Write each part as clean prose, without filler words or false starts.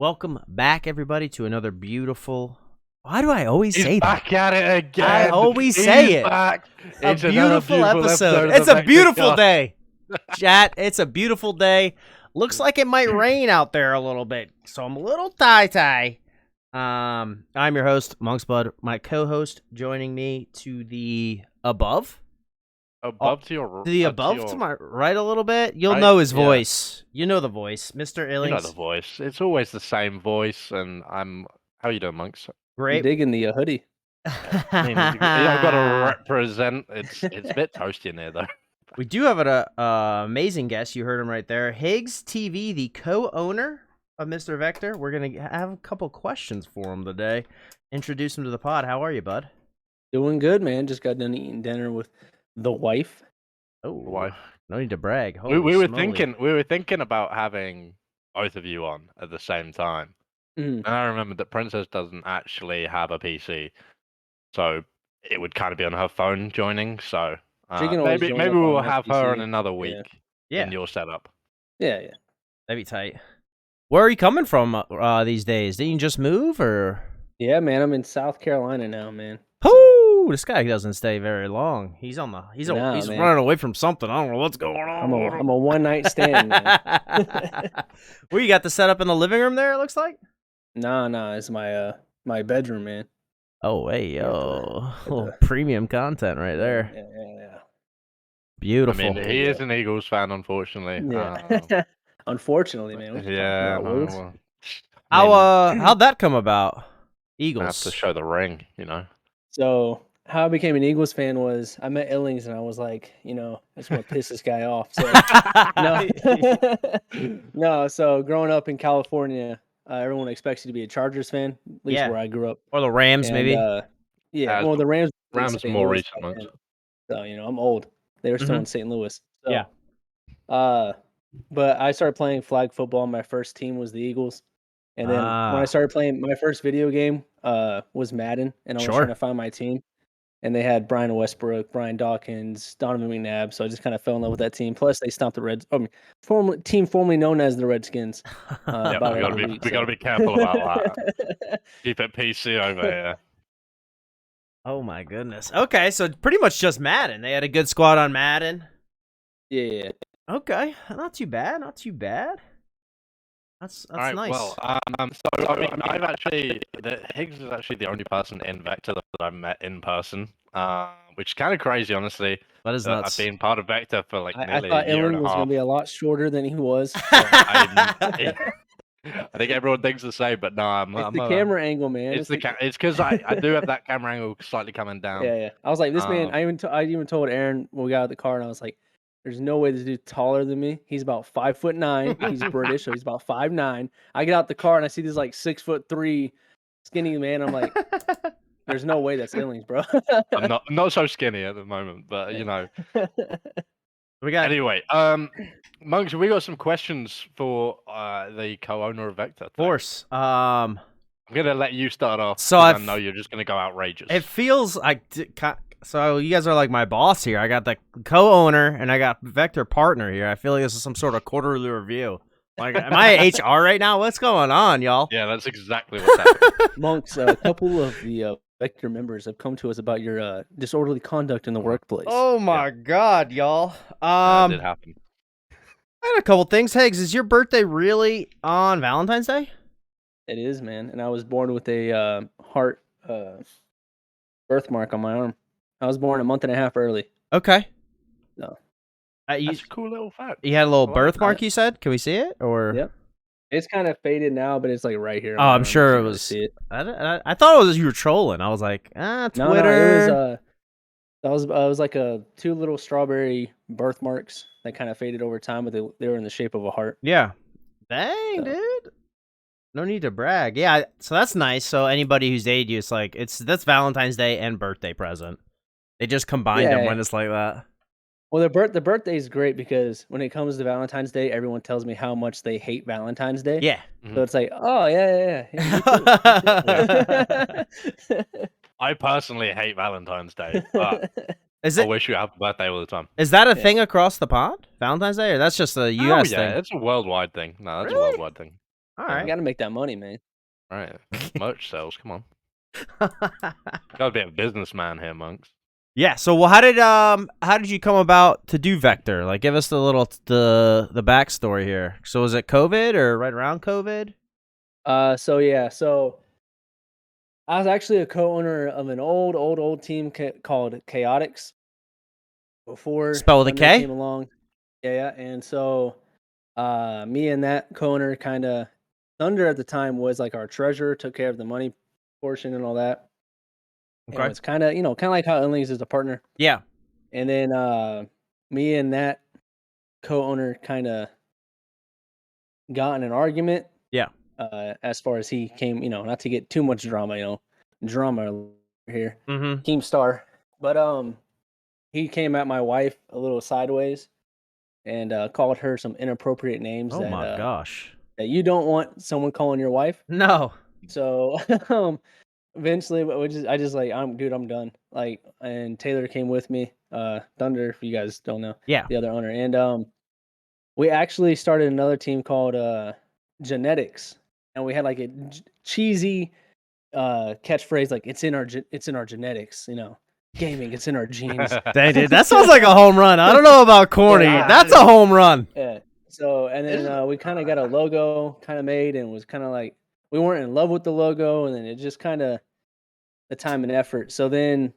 Welcome back, everybody, to another beautiful. Why do I always say He's that? back at it again. I always say He's it. Back. A It's another beautiful episode. of It's the a beautiful Vektor. day, chat. It's a beautiful day. Looks like it might rain out there a little bit, so I'm a little tie-tie. I'm your host, Monksbud. My co-host joining me to the above. Above to your To my right a little bit. You'll right, know his yeah. voice. You know the voice, Mr. Illings. You know the voice. It's always the same voice, and I'm. How you doing, monks? Great. Digging the hoodie. I mean, I've got to represent. It's a bit toasty in there, though. We do have an amazing guest. You heard him right there. HigZ TV, the co-owner of Mr. Vektor. We're going to have a couple questions for him today. Introduce him to the pod. How are you, bud? Doing good, man. Just got done eating dinner with the wife. Oh, Wife. no need to brag. We were Holy we were thinking about having both of you on at the same time, Mm. and I remembered that Princess doesn't actually have a PC, so it would kind of be on her phone joining. So She can always maybe join up we'll on my have her in PC. another Yeah. week Yeah, in your setup. Yeah. that'd be tight. Where are you coming from these days? Didn't you just move, or? Yeah, man. I'm in South Carolina now, man. Whoo! This guy doesn't stay very long. He's on the. He's Nah, he's man. running away from something. I don't know what's going on. I'm a one night stand, man. Where you got the setup in the living room there? It looks like. Nah. It's my my bedroom, man. Oh, hey, Got yo. the- Little premium content right there. Yeah. Beautiful. I mean, he is an Eagles fan, unfortunately. Yeah. Unfortunately, man. What you Yeah. talking about, Willis? Well, How'd that come about? I have Eagles. to show the ring, you know. So how I became an Eagles fan was I met Illings and I was like, I just want to piss this guy off. So no. So growing up in California, everyone expects you to be a Chargers fan, at least Yeah. where I grew up. Or the Rams, And, maybe. yeah, As- well, the Rams More recent ones. So I'm old. They were still Mhm. in St. Louis. So, Yeah. but I started playing flag football. My first team was the Eagles, and then when Ah. I started playing, my first video game was Madden, and I was Sure. trying to find my team. And they had Brian Westbrook, Brian Dawkins, Donovan McNabb. So I just kind of fell in love with that team. Plus, they stomped the Reds. Team formerly known as the Redskins. Yeah, about we gotta every be week, we gotta so. be careful about that. Keep it PC over here. Oh, my goodness. Okay, so pretty much just Madden. They had a good squad on Madden. Yeah. Okay, not too bad. Not too bad. That's All right. nice. Well, so I mean, HigZ is actually the only person in Vektor that I've met in person. Which is kind of crazy, honestly. That is nuts. I've been part of Vektor for like I nearly thought a year Ellen and was a going half. to be a lot shorter than he was. So. I think everyone thinks the same, but no, It's the camera angle, man. It's because I do have that camera angle slightly coming down. Yeah. I was like, this man. I even told Aaron when we got out of the car, and I was like, "There's no way this dude's taller than me. He's about 5'9". He's British, so he's about 5'9". I get out the car and I see this like 6'3" skinny man. I'm like, "There's no way that's Illings, bro." I'm not so skinny at the moment, but you know. We got Anyway, Monks, we got some questions for the co-owner of Vektor. of course. I'm gonna let you start off. So 'cause I I've- know you're just gonna go outrageous. It feels like so you guys are like my boss here. I got the co-owner and I got Vektor partner here. I feel like this is some sort of quarterly review. Like, am I HR right now? What's going on, y'all? Yeah, that's exactly what's happening. Monks, a couple of the Vektor members have come to us about your disorderly conduct in the workplace. Oh my god, y'all. That did happen. I had a couple things. HigZ, is your birthday really on Valentine's Day? It is, man. And I was born with a heart birthmark on my arm. I was born a month and a half early. Okay. No. You That's a cool little fact. had a little I like birthmark, that. you said? Can we see it? Or Yep. It's kind of faded now, but it's like right here. on Oh, my I'm arm, sure so it you can was- See it. I thought it was you were trolling. I was like, Twitter. No, it was like two little strawberry birthmarks that kind of faded over time, but they were in the shape of a heart. Yeah. Dang, So- dude. No need to brag. Yeah, so that's nice. So anybody who's dated you, it's like that's Valentine's Day and birthday present. They just combined them Yeah. when it's like that. Well, the birthday is great because when it comes to Valentine's Day, everyone tells me how much they hate Valentine's Day. Yeah. So it's like, oh yeah. I personally hate Valentine's Day, but Is I it wish you happy birthday all the time. is that a Yeah. thing across the pond? Valentine's Day, or that's just a US yeah, thing? it's a worldwide thing. No, that's Really? a worldwide thing. All You right. got to make that money, man. All right. Merch sales. Come on. Gotta be a businessman here, Monks. Yeah. So, well, how did you come about to do Vektor? Like, give us the backstory here. So, was it COVID or right around COVID? So I was actually a co-owner of an old team called Chaotix before Spell with a Thunder K? came along. Yeah, and so me and that co-owner kind of Thunder at the time was like our treasurer, took care of the money portion and all that. And it Okay. was kind of like how Inlings is a partner. Yeah. And then me and that co-owner kind of got in an argument. Yeah. As far as he came, not to get too much drama, drama here, Mm-hmm. Team Star. But he came at my wife a little sideways and called her some inappropriate names Oh my gosh. that you don't want someone calling your wife. No. So eventually, I just like I'm done. Like, and Taylor came with me. Thunder, if you guys don't know, Yeah. the other owner, and we actually started another team called Genetics, and we had like a cheesy catchphrase like it's in our genetics, gaming, it's in our genes. Dang, dude, that sounds like a home run. I don't know about corny. Yeah. That's a home run. Yeah. So and then we kind of got a logo kind of made, and was kind of like we weren't in love with the logo, and then it just kind of the time and effort. So then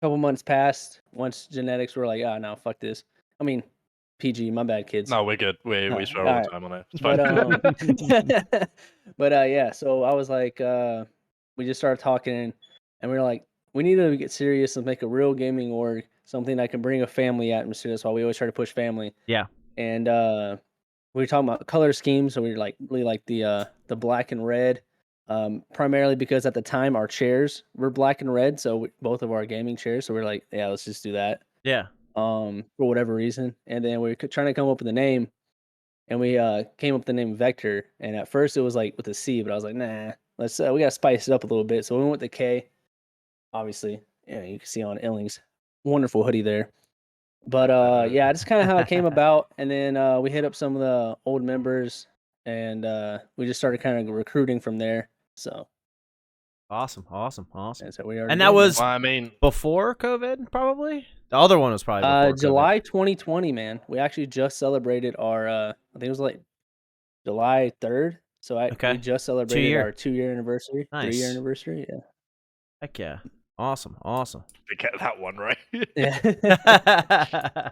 a couple months passed. Once Genetics were like, no, fuck this. I mean, PG, my bad, kids. No, we're good. We swear all the time on it. It's But but yeah. So I was like, we just started talking, and we were like, we need to get serious and make a real gaming org, something that can bring a family atmosphere. That's why we always try to push family. Yeah. And we were talking about color schemes, so we like really like the black and red, primarily because at the time our chairs were black and red, so both of our gaming chairs. So we are like, yeah, let's just do that. Yeah. For whatever reason, and then we were trying to come up with a name, and we came up with the name Vektor. And at first it was like with a C, but I was like, nah, let's we gotta spice it up a little bit. So we went with the K. Obviously, yeah, you can see on Illing's wonderful hoodie there. But yeah, that's kind of how it came about. And then we hit up some of the old members, and we just started kind of recruiting from there. So Awesome. that's what we are. And that was Well, I mean, before COVID, probably? The other one was probably before July 2020, man. We actually just celebrated our I think it was like July 3rd. So we just celebrated our 2-year anniversary, Nice. 3-year anniversary. Yeah. Heck yeah. Awesome. to get that one right. Yeah.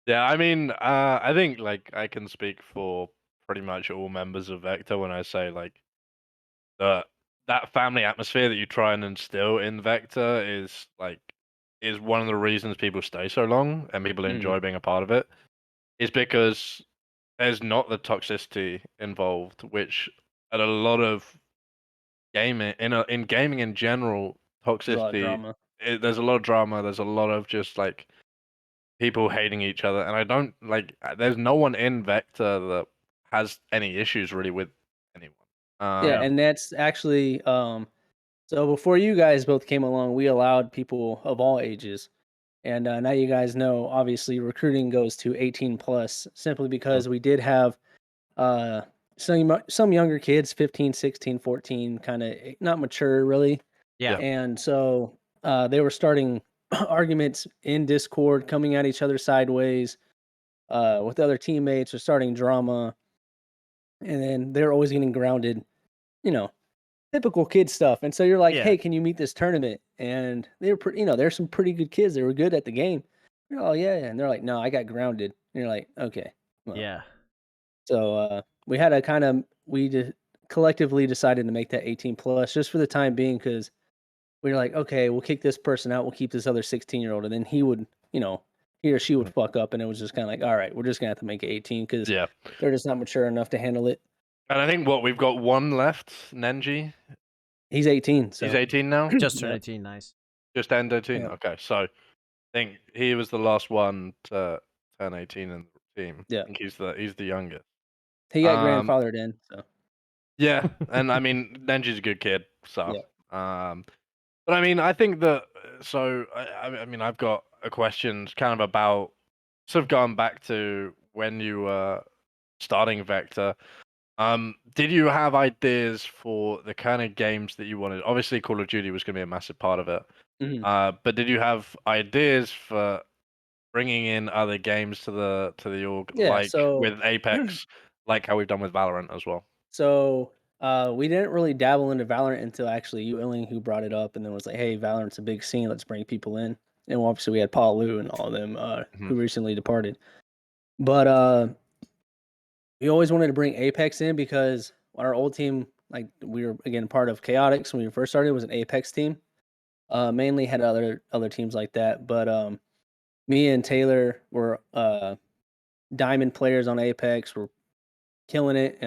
Yeah, I mean, I think like I can speak for pretty much all members of Vektor when I say like that family atmosphere that you try and instill in Vektor is one of the reasons people stay so long and people enjoy being a part of it. Is because there's not the toxicity involved, which at a lot of gaming in gaming in general, There's a lot of toxicity. drama. There's a lot of drama. There's a lot of just like people hating each other, and I don't like. There's no one in Vektor that has any issues really with anyone. Yeah, and that's actually so before you guys both came along, we allowed people of all ages. And now you guys know, obviously, recruiting goes to 18 plus simply because we did have uh, some younger kids, 15, 16, 14, kind of not mature really. Yeah. And so they were starting arguments in Discord, coming at each other sideways with other teammates, or starting drama. And then they're always getting grounded, typical kid stuff. And so you're like, Yeah. hey, can you meet this tournament? And they were pretty, there's some pretty good kids. They were good at the game. You're, oh yeah. And they're like, no, I got grounded. And you're like, okay. Well. Yeah. So we had collectively decided to make that 18 plus just for the time being, because we were like, okay, we'll kick this person out. We'll keep this other 16-year-old. And then he would, he or she would fuck up. And it was just kind of like, all right, we're just going to have to make it 18 because they're just not mature enough to handle it. And I think we've got one left, Nenji. He's 18. So. He's 18 now? Just turned 18, nice. Just turned 18? Yeah. Okay, so I think he was the last one to turn 18 in the team. Yeah. I think he's the youngest. He got grandfathered in, so. Yeah, and I mean, Nenji's a good kid, so. Yeah. But I mean, I think that, so, I mean, I've got a question kind of about, sort of going back to when you were starting Vektor. Did you have ideas for the kind of games that you wanted? Obviously, Call of Duty was going to be a massive part of it. Mhm. But did you have ideas for bringing in other games to the org, Yeah, like with Apex, like how we've done with Valorant as well? we didn't really dabble into Valorant until actually you, Illing, who brought it up, and then was like, "Hey, Valorant's a big scene. Let's bring people in." And obviously, we had Paul Liu and all of them Mhm. who recently departed. But we always wanted to bring Apex in because our old team, like we were again part of Chaotix when we first started, was an Apex team. Mainly had other teams like that, but me and Taylor were diamond players on Apex. We're killing it.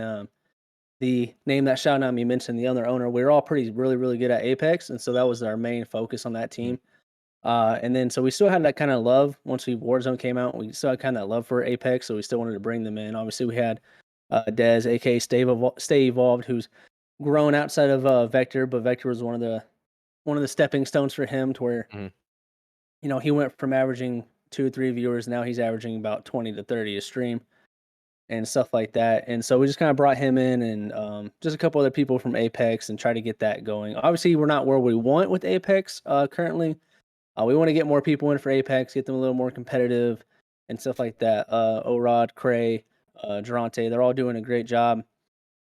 The name that shouted out me mentioned the other owner. We were all really good at Apex, and so that was our main focus on that team. And then so we still had that kind of love once Warzone came out. We still had kind of that love for Apex, so we still wanted to bring them in. Obviously, we had Dez, aka Stay Evolved, who's grown outside of Vektor, but Vektor was one of the stepping stones for him to where Mhm. he went from averaging 2 or 3 viewers, now he's averaging about 20 to 30 a stream and stuff like that. And so we just kind of brought him in and just a couple other people from Apex and try to get that going. Obviously, we're not where we want with Apex currently. We want to get more people in for Apex, get them a little more competitive and stuff like that. Orod, Cray, Durante, they're all doing a great job.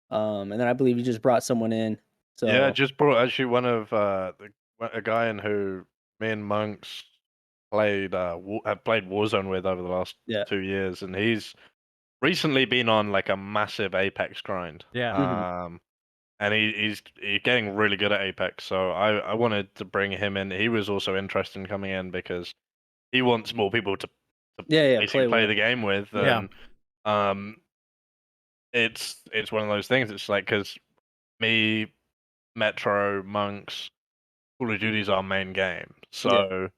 And then I believe you just brought someone in. Yeah, So just brought actually one of a guy in who me and Monks have played Warzone with over the last yeah. 2 years, and he's recently been on like a massive Apex grind. Yeah. Mhm. And he's getting really good at Apex. So I wanted to bring him in. He was also interested in coming in because he wants more people to Yeah, basically play play with. the game with. Yeah. And um, it's one of those things. It's like because me, Metro, Monks, Call of Duty's our main game. Yeah. So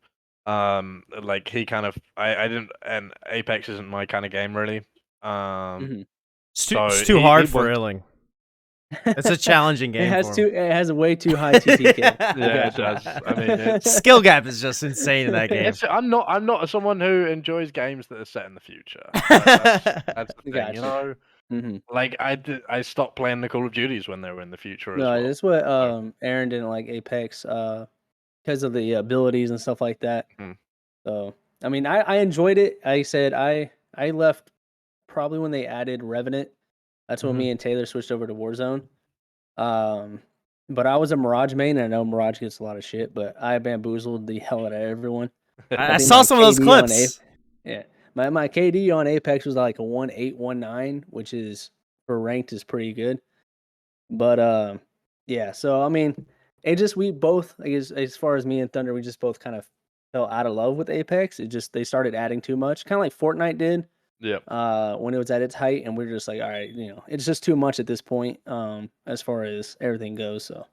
like he kind of I didn't, and Apex isn't my kind of game really. Mhm. So It's too he hard for wants. Illing. It's a challenging game for him. It has a way too high TTK. I Yeah, it got you. does. I mean, it's Skill gap is just insane in that game. I'm not someone who enjoys games that are set in the future. That's the thing, you Gotcha. know. hmm Like I stopped playing the Call of Duties when they were in the future as No, well. that's what So, Aaron didn't like Apex because of the abilities and stuff like that. hmm. So I mean, I enjoyed it. I said I left probably when they added Revenant. That's when Mhm. me and Taylor switched over to Warzone. Um, but I was a Mirage main, and I know Mirage gets a lot of shit, but I bamboozled the hell out of everyone. I think saw my some of those KD on clips. Yeah. My KD on Apex was like a 1.819, which is for ranked is pretty good. But yeah, so I mean, it just we both like as far as me and Thunder, we just both kind of fell out of love with Apex. It just they started adding too much, kind of like Fortnite did Yep. when it was at its height, and we're just like, all right, it's just too much at this point as far as everything goes. So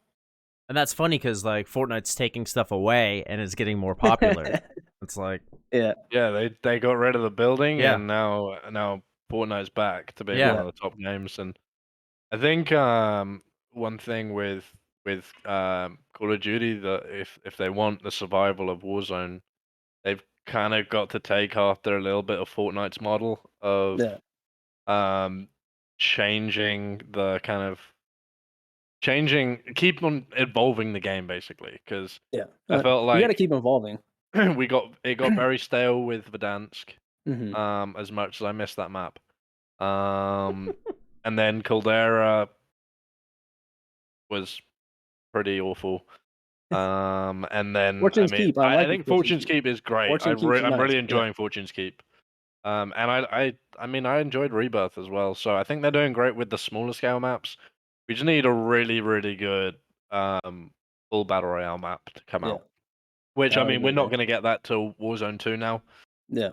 And that's funny because like Fortnite's taking stuff away and it's getting more popular. It's like, yeah, Yeah, they got rid of the building, yeah, and now Fortnite's back to being yeah. one of the top games. And I think one thing with Call of Duty, that if they want the survival of Warzone, they've kind of got to take after a little bit of Fortnite's model of yeah, um changing the kind of keep on evolving the game basically, because yeah. I felt You got to like keep evolving. it got very stale with Verdansk, hmm as much as I missed that map. And then Caldera was pretty awful. And then I Fortune's mean, Keep. I I like think Fortune's Fortune's Keep. Keep is great. Fortune Keep's I'm nice. really Yeah, enjoying Fortune's Keep. And I mean, I enjoyed Rebirth as well. So I think they're doing great with the smaller scale maps. We just need a really good full battle royale map to come yeah. out. Which I I would mean, we're agree, not man. going to get that till Warzone 2 now. Yeah,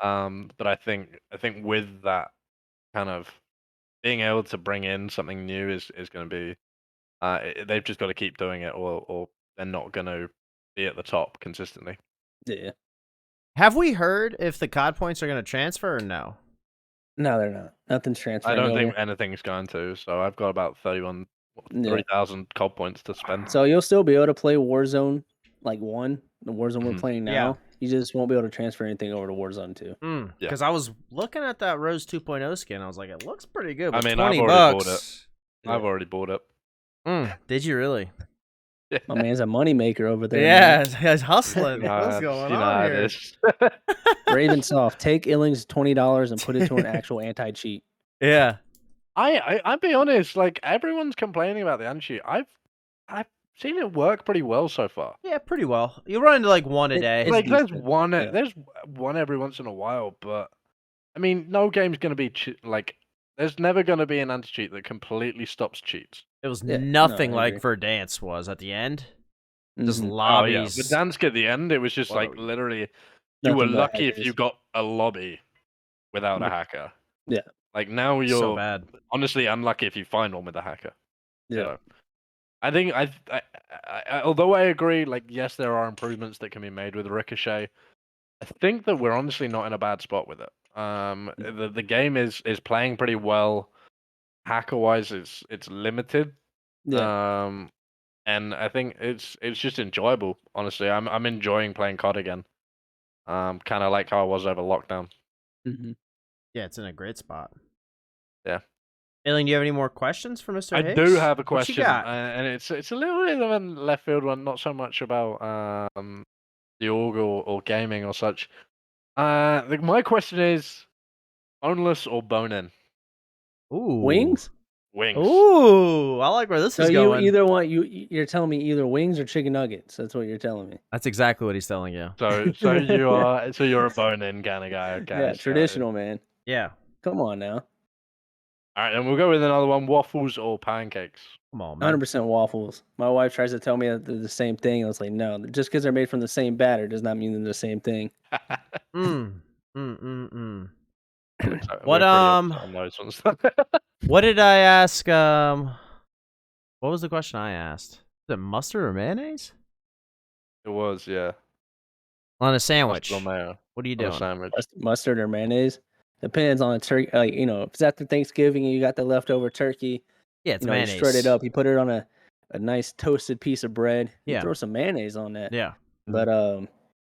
But I think with that kind of being able to bring in something new is going to be they've just got to keep doing it, or they're not going to be at the top consistently. yeah. Have we heard if the COD points are going to transfer or no? No, they're not. Nothing's I transferring don't think over. anything's going to. So I've got about Yeah. 3,000 COD points to spend. So you'll still be able to play Warzone like 1, the Warzone we're Mhm. playing Yeah. now. You just won't be able to transfer anything over to Warzone 2. Yeah. Because I was looking at that Rose 2.0 skin. I was like, it looks pretty good. I But mean, I've $20 already bought it. I've already bought it. Did you really? My man's a moneymaker over there. Yeah, he's hustling. You know, What's I've going seen on how it here? is. Ravensoft, take Illing's $20 and put it to an actual anti-cheat. Yeah. I'll be honest, like everyone's complaining about the anti-cheat. I've seen it work pretty well so far. Yeah, pretty well. You run into like one a day. It's Like there's decent. one Yeah. there's one every once in a while, but I mean, no game's gonna be like there's never gonna be an anti-cheat that completely stops cheats. It was Yeah, no, nothing I like agree. Verdansk was at the end. Just Mhm. Oh yeah, lobbies. but Dansk at the end, it was just like Well, literally you were nothing but lucky if hackers. you got a lobby without a hacker. Yeah. Like now So you're bad. honestly unlucky if you find one with a hacker. Yeah. You know? I think although I agree, like yes, there are improvements that can be made with Ricochet. I think that we're honestly not in a bad spot with it. The game is playing pretty well. Hacker wise, it's limited. Yeah. And I think it's just enjoyable. Honestly, I'm enjoying playing COD again. Kind of like how I was over lockdown. Mhm. Yeah, it's in a great spot. Yeah. Aileen, do you have any more questions for Mr. I Higgs? do have a What question, you got? and it's a little bit of a left field one, not so much about the org or gaming or such. My question is, boneless or bone-in? Ooh. Wings? Wings. Ooh, I like where this So is you going. either want you're telling me either wings or chicken nuggets. That's what you're telling me. That's exactly what he's telling you. So you're a bone-in kind of guy. Okay. Yeah, so- traditional, man. Yeah. Come on now. All right, then we'll go with another one: waffles or pancakes. Come on, man. 100% waffles. My wife tries to tell me that they're the same thing. I was like, no, just because they're made from the same batter does not mean they're the same thing. What We're pretty opposite on those ones. what did I ask? What was the question I asked? Is it mustard or mayonnaise? It was, yeah. On a sandwich. Mustard on mayo. What are you On a doing? sandwich. Mustard or mayonnaise depends on a turkey. Like, you know, if it's after Thanksgiving and you got the leftover turkey, Yeah, it's you know, mayonnaise. you shred it up, you put it on a nice toasted piece of bread. You Yeah. throw some mayonnaise on that. Yeah. But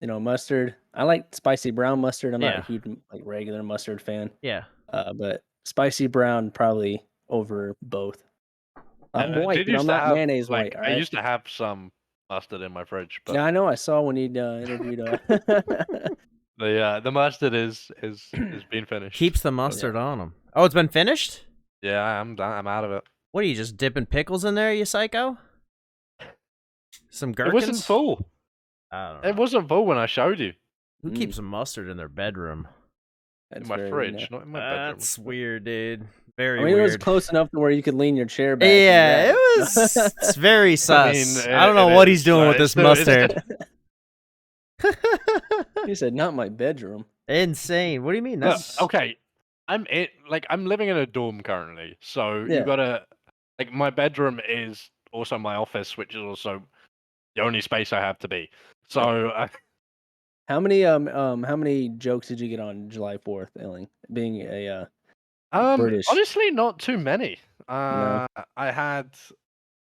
you know, mustard. I like spicy brown mustard. I'm not a Yeah. huge like regular mustard fan. Yeah. But spicy brown probably over both. I'm white, Did but used I'm to not have, mayonnaise like, white. All I right. used to have some mustard in my fridge, but Yeah, I know. I saw when you interviewed. the mustard is being finished. Keeps the mustard on them. Oh, it's been finished? Yeah, I'm out of it. What are you just dipping pickles in there, you psycho? Some It gherkins? wasn't full. I don't know. It wasn't full when I showed you. Who keeps some mustard in their bedroom? That's In my very fridge, weird. not in my bedroom. That's weird, dude. Very I mean, weird. it was close enough to where you could lean your chair back. Yeah, and it was. It's very sus. mean, I don't know it what is, he's doing so with it this still is. mustard. He said, "Not my bedroom." Insane. What do you mean? Look, That's okay. I'm living in a dorm currently, so Yeah. you gotta like my bedroom is also my office, which is also the only space I have to be. So How many jokes did you get on July 4th, Elling? Being a British. honestly, not too many. No. I had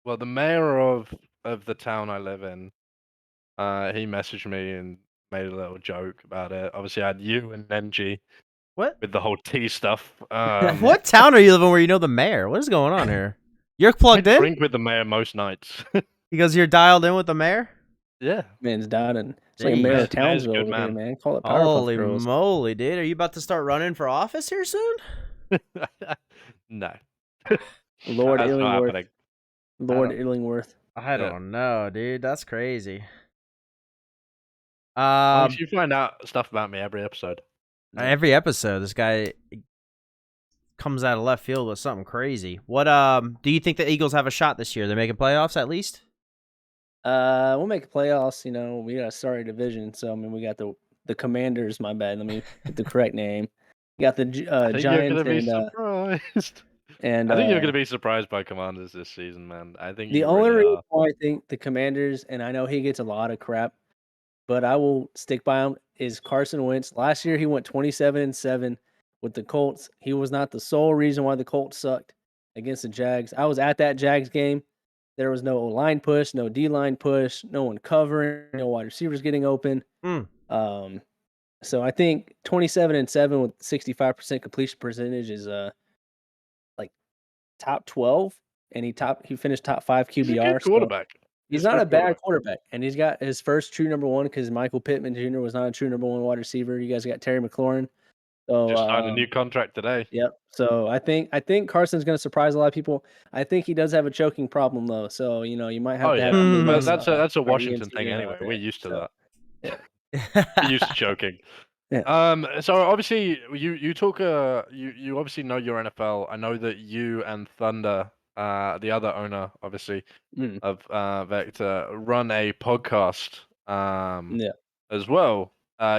the mayor of the town I live in. He messaged me and made a little joke about it. Obviously, I had you and Nenji what? with the whole tea stuff. What town are you living where you know the mayor? What is going on here? You're plugged I in? drink with the mayor most nights. Because you're dialed in with the mayor? Yeah. Man's died, and it's like Mayor Jeez. of Mayor's a Townsville good over here, man. man. Call it Powerpuff Holy Girls. moly, dude. Are you about to start running for office here soon? No. Lord That's not Illingworth. happening. Lord don't- Illingworth. I don't know, dude. That's crazy. You find out stuff about me every episode. Every episode, this guy comes out of left field with something crazy. What do you think the Eagles have a shot this year? They're making playoffs at least? We'll make playoffs. You know, we got a sorry division, so I mean, we got the Commanders. My bad. Let me get the correct name. We got the I think you're gonna Giants be and surprised. and I think you're gonna be surprised by Commanders this season, man. I think the you only really reason are. why I think the Commanders, and I know he gets a lot of crap, but I will stick by him, is Carson Wentz. Last year he went 27-7 with the Colts. He was not the sole reason why the Colts sucked against the Jags. I was at that Jags game. There was no line push, no D-line push, no one covering, no wide receivers getting open. So I think 27-7 with 65% completion percentage is like top 12 and he finished top 5 QBR. He's a good quarterback. He's not a bad quarterback, and he's got his first true number 1 because Michael Pittman Jr. was not a true number 1 wide receiver. You guys got Terry McLaurin. So Just signed a new contract today. Yep. So I think Carson's going to surprise a lot of people. I think he does have a choking problem though. So you might have to have. But that's a Washington thing anyway. We're used to that. Yeah. We're used to choking. Yeah. So obviously you talk. You obviously know your NFL. I know that you and Thunder, the other owner, obviously of Vektor, run a podcast. As well.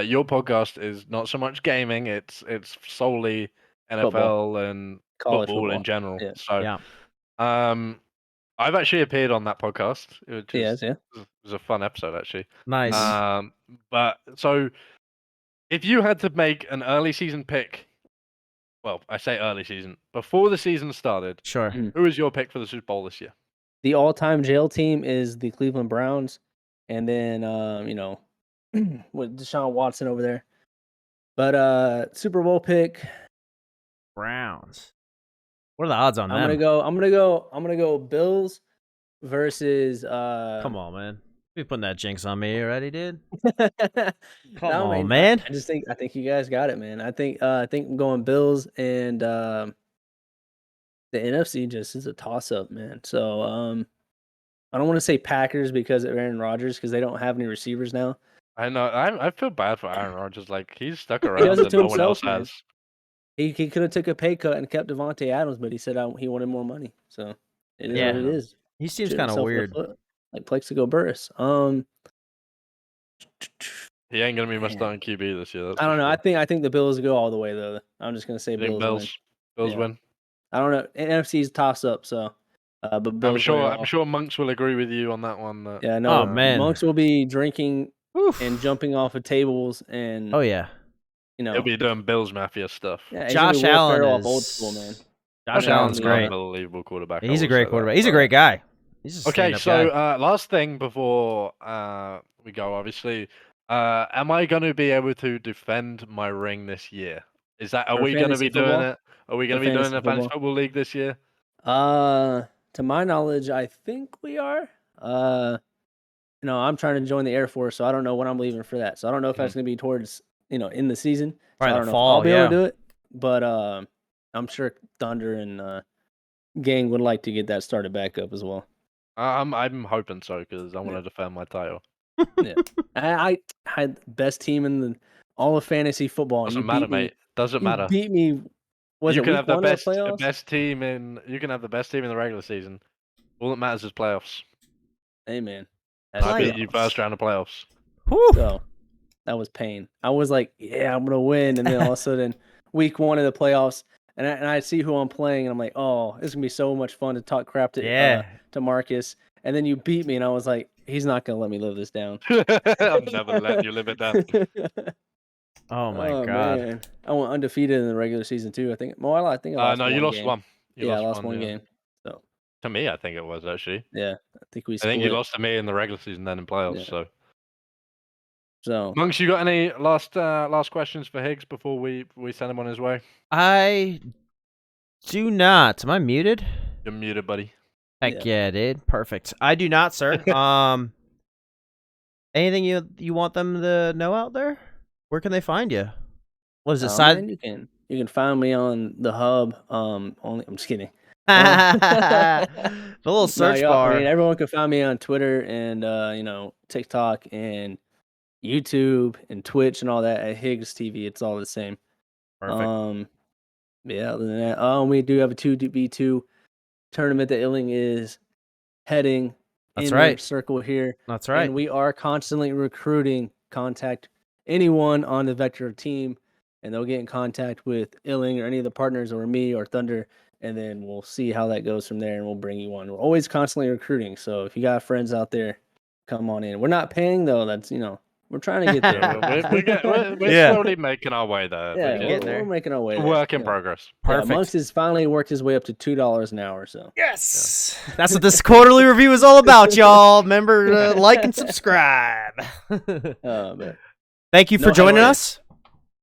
Your podcast is not so much gaming; it's solely NFL and College football in general. Yeah. So, I've actually appeared on that podcast, which was a fun episode actually. Nice. But so, if you had to make an early season pick, well, I say early season before the season started, Sure. Who is your pick for the Super Bowl this year? The all-time jail team is the Cleveland Browns, and then with Deshaun Watson over there. But Super Bowl pick, Browns. What are the odds on them? I'm gonna go Bills versus Come on, man. You putting that jinx on me already, dude? Come on, man. I think you guys got it, man. I think I'm going Bills, and the NFC just is a toss-up, man. So I don't want to say Packers because of Aaron Rodgers because they don't have any receivers now. I know. I feel bad for Aaron Rodgers. Like he's stuck around and no one else has. He could have took a pay cut and kept Devontae Adams, but he said he wanted more money. So it is what it is. He seems kind of weird, like Plexico Burris. He ain't gonna be my starting QB this year. I don't know. Sure. I think the Bills go all the way though. I'm just gonna say Bills win. I don't know. NFC's toss up, so. But Bills I'm sure Monks will agree with you on that one. Yeah, no. Oh man, Monks will be drinking and jumping off of tables and. Oh yeah. He'll be doing Bills Mafia stuff. Yeah, Josh Allen is old school, man. Josh Allen's great. Unbelievable quarterback. He's a great quarterback. He's a great guy. He's okay, so last thing before we go, obviously, am I going to be able to defend my ring this year? Are we going to be doing it? Are we going to be doing the fantasy football league this year? To my knowledge, I think we are. I'm trying to join the Air Force, so I don't know when I'm leaving for that. So I don't know if that's going to be towards, in the season. Probably so I don't the know fall, if I'll be able to do it, but I'm sure Thunder and gang would like to get that started back up as well. I'm hoping so because I want to defend my title. Yeah, I had best team in all of fantasy football. Doesn't matter, mate. Doesn't matter. Beat me. You can have the best team in. You can have the best team in the regular season. All that matters is playoffs. Amen. I beat you first round of playoffs. Whew. So that was pain. I was like, yeah, I'm gonna win, and then all of a sudden, week 1 of the playoffs, and I see who I'm playing, and I'm like, oh, this is gonna be so much fun to talk crap to Marcus, and then you beat me, and I was like, he's not gonna let me live this down. I'm never letting you live it down. Oh my god! Man. I went undefeated in the regular season too. I think. Well, I think I lost. No, you lost game. one. I lost one game. So to me, I think it was actually. Yeah, I think we. I think you lost to me in the regular season, then in playoffs. Yeah. So, Monks, you got any last questions for Higgs before we send him on his way? I do not. Am I muted? You're muted, buddy. Heck yeah, dude. Perfect. I do not, sir. Anything you want them to know out there? Where can they find you? What is it? Man, you can find me on the hub. I'm just kidding. The little search bar. I mean, everyone can find me on Twitter and TikTok and YouTube and Twitch and all that at HigZ TV. It's all the same. Perfect. Yeah. Other than that, we do have a 2v2 tournament that Illing is heading. That's in right. The circle here. That's right. And we are constantly recruiting. Contact anyone on the Vektor team, and they'll get in contact with Illing or any of the partners or me or Thunder, and then we'll see how that goes from there, and we'll bring you on. We're always constantly recruiting, so if you got friends out there, come on in. We're not paying, though. That's, we're trying to get there. We're slowly making our way there. Yeah, we're making our way there. Work in progress. Perfect. Monks has finally worked his way up to $2 an hour, so. Yes! Yeah. That's what this quarterly review is all about, y'all. Remember, like and subscribe. Man. Thank you for joining us.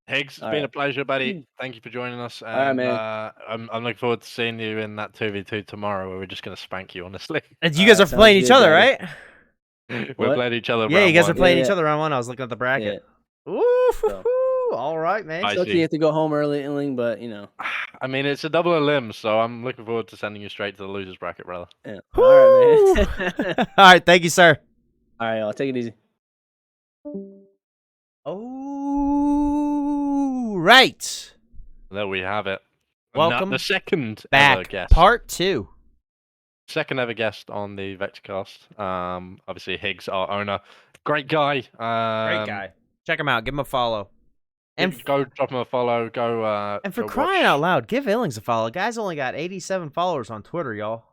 HigZ, it's All been a right. pleasure, buddy. Thank you for joining us. All right, And man. I'm looking forward to seeing you in that 2v2 tomorrow, where we're just gonna spank you, honestly. And you guys are sounds playing good, each other, buddy. right? We're What? playing each other Yeah, you round guys are one. playing Yeah, each yeah. other round one. I was looking at the bracket. Yeah. Ooh, So. all right, man. I Sucks you see. have to go home early, Iling, but you know. I mean, it's a double limb, so I'm looking forward to sending you straight to the losers bracket, brother. Yeah. Woo! All right, man. All right, thank you, sir. All right, y'all. Take it easy. Oh, right. There we have it. Welcome the second ever Back, guest. part 2. Second ever guest on the Vektorcast. Obviously HigZ, our owner, great guy. Great guy. Check him out. Give him a follow. And Go drop him a follow. Go. and for go crying watch. out loud, give Illings a follow. Guy's only got 87 followers on Twitter, y'all.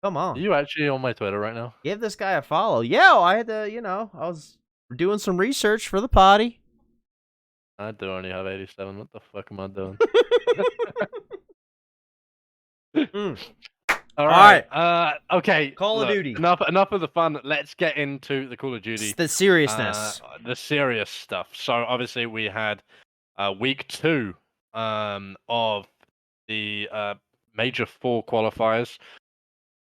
Come Are on. you actually on my Twitter right now? Give this guy a follow. Yeah, I had to, I was doing some research for the potty. I do only have 87. What the fuck am I doing? All right. Okay. Call of Duty. Enough of the fun. Let's get into the Call of Duty. It's the seriousness. The serious stuff. So obviously we had week 2 of the Major 4 qualifiers,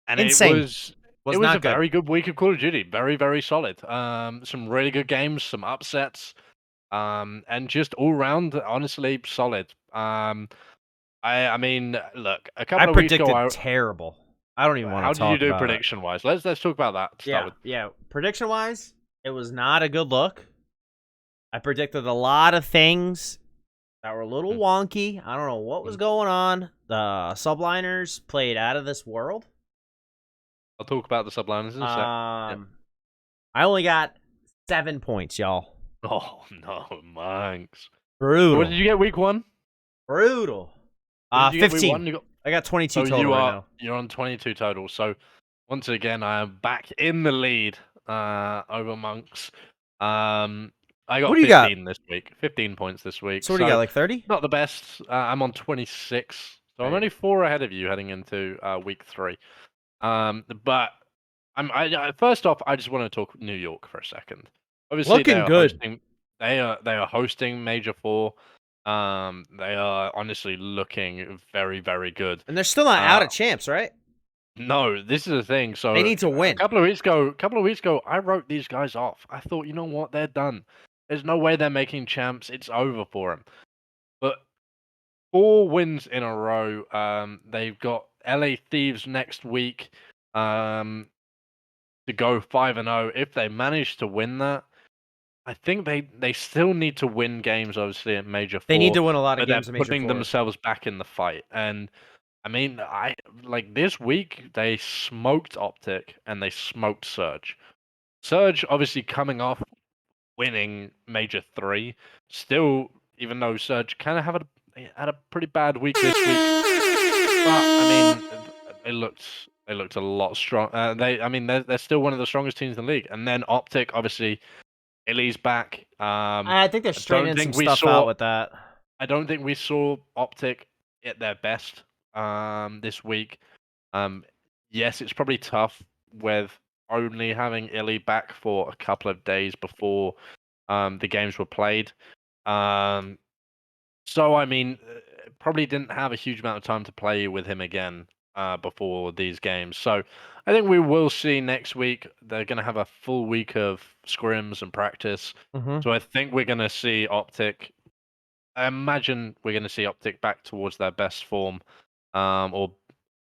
and Insane. it was not a good. very good week of Call of Duty. Very, very solid. Some really good games, some upsets, and just all round, honestly, solid. I mean, look, a couple I of weeks predicted ago, terrible. I don't even want how to talk did you do about prediction wise? Let's talk about that. To start with. Yeah. Prediction wise, it was not a good look. I predicted a lot of things that were a little wonky. I don't know what was going on. The subliners played out of this world. I'll talk about the subliners in a sec. I only got 7 points, y'all. Oh no, Manx. Brutal. What did you get week 1? Brutal. What did you get week 15. 1? You got... I got 22 So total right now. you're on 22 total. So once again, I am back in the lead over Monks. I got What do you 15 this week. 15 points this week. So what do you got, like 30? Not the best. I'm on 26. So I'm Right. only 4 ahead of you heading into week 3. But first off, I just want to talk New York for a second. Obviously, Looking good. They are hosting Major 4. They are honestly looking very, very good. And they're still not out of champs, right? No, this is the thing. So They need to win. A couple of weeks ago, I wrote these guys off. I thought, you know what, they're done. There's no way they're making champs. It's over for them. But 4 wins in a row. They've got LA Thieves next week. To go 5-0. If they manage to win that, I think they still need to win games. Obviously, at Major 4. They need to win a lot of but games in they're Major putting 4. themselves back in the fight. And I mean, this week they smoked Optic and they smoked Surge. Surge obviously coming off winning Major 3. Still, even though Surge kind of had a pretty bad week this week, but I mean, they looked a lot strong. They're still one of the strongest teams in the league. And then Optic, obviously, Illy's back. I think they're straightening some stuff out with that. I don't think we saw Optic at their best this week. Yes, it's probably tough with only having Illy back for a couple of days before the games were played. So, I mean, probably didn't have a huge amount of time to play with him again before these games. So, I think we will see next week. They're going to have a full week of scrims and practice. Mm-hmm. So, I think we're going to see Optic. I imagine we're going to see Optic back towards their best form, or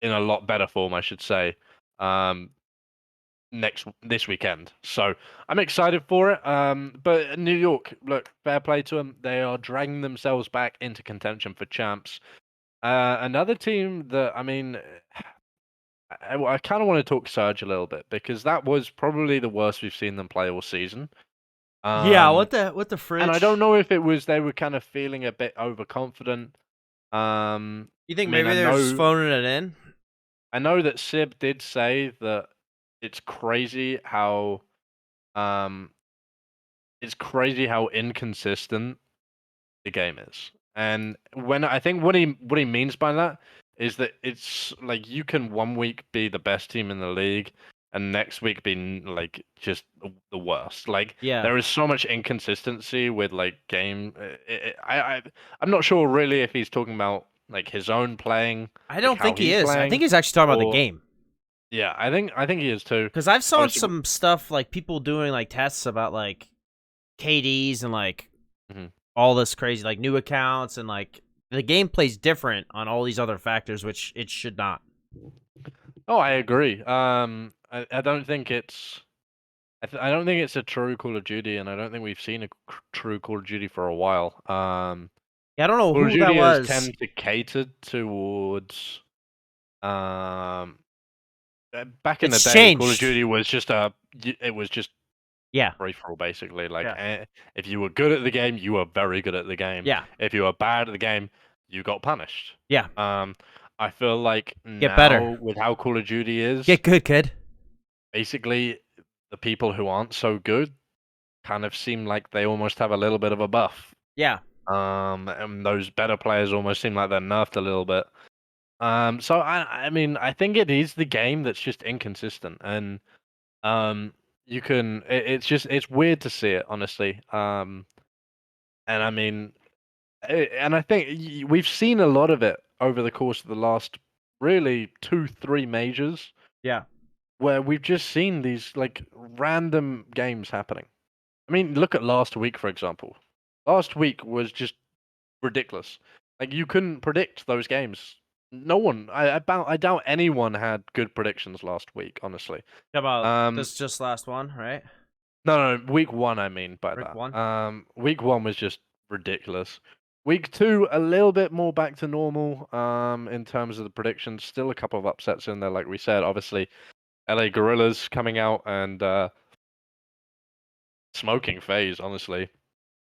in a lot better form, I should say, this weekend. So I'm excited for it. But New York, look, fair play to them. They are dragging themselves back into contention for champs. Another team that, I mean, I kind of want to talk Surge a little bit because that was probably the worst we've seen them play all season. What the fridge? And I don't know if it was they were kind of feeling a bit overconfident. You think maybe they're just phoning it in? I know that Sib did say that it's crazy how inconsistent the game is. And when I think what he means by that is that it's like you can one week be the best team in the league and next week being like just the worst. Like Yeah. there is so much inconsistency with like game. I'm not sure really if he's talking about like his own playing, I like don't how think he he's is. I think playing, he's actually talking about the or game. yeah, I think he is too. Because I've saw Obviously, some stuff like people doing like tests about like KDs and like Mhm. all this crazy like new accounts and like the gameplay's different on all these other factors, which it should not. Oh, I agree. I don't think it's. I don't think it's a true Call of Duty, and I don't think we've seen a true Call of Duty for a while. Yeah, I don't know Call of who that Duty has was. tended to cater towards um back in the It's day, Call of changed. Duty was just it was just Yeah, free for all basically. Like yeah, if you were good at the game, you were very good at the game. yeah, If you were bad at the game, you got punished. yeah. I feel like Get better. now with how Call of Duty is, Get good, kid. basically the people who aren't so good kind of seem like they almost have a little bit of a buff. Yeah. And those better players almost seem like they're nerfed a little bit. So I mean, I think it is the game that's just inconsistent, and you can. It's weird to see it, honestly. And I mean, and I think we've seen a lot of it over the course of the last really 2, 3 majors, Yeah. where we've just seen these like random games happening. I mean, look at last week, for example. Last week was just ridiculous. Like you couldn't predict those games. No one. I doubt anyone had good predictions last week. Honestly. How about Um. this just last one, right? No. Week 1. I mean by Rick that. one? Week 1 was just ridiculous. Week 2 a little bit more back to normal. In terms of the predictions, still a couple of upsets in there. Like we said, obviously, LA Gorillas coming out and smoking FaZe. Honestly.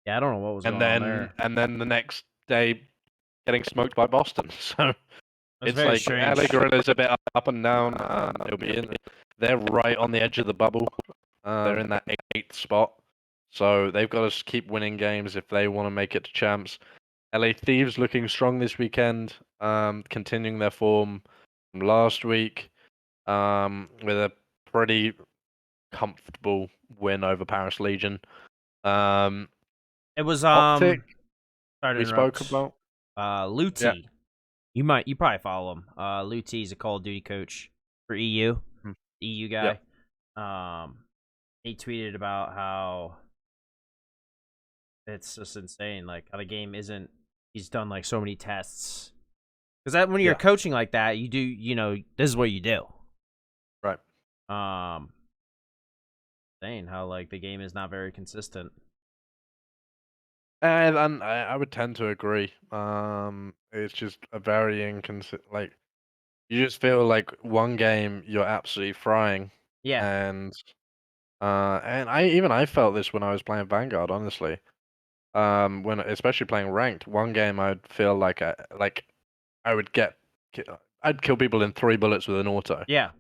Yeah, I don't know what was And going on then there. the next day getting smoked by Boston. So It was it's very like strange. LA Gorilla's a bit up and down. They'll be in. They're right on the edge of the bubble. They're in that 8th spot, so they've got to keep winning games if they want to make it to champs. LA Thieves looking strong this weekend, continuing their form from last week, with a pretty comfortable win over Paris Legion. It was Optic sorry to we spoke interrupt. about. Yeah. Luti. You probably follow him. Luti is a Call of Duty coach for EU. Hmm. EU Yeah. guy. He tweeted about how it's just insane, like how the game isn't. He's done like so many tests because that when you're Yeah. coaching like that, you do. You know, this is what you do. Right. Saying how like the game is not very consistent. And I would tend to agree. It's just a very inconsistent. Like you just feel like one game you're absolutely frying, Yeah, and I felt this when I was playing Vanguard. Honestly, when especially playing ranked, one game I'd feel like I would I'd kill people in 3 bullets with an auto, yeah,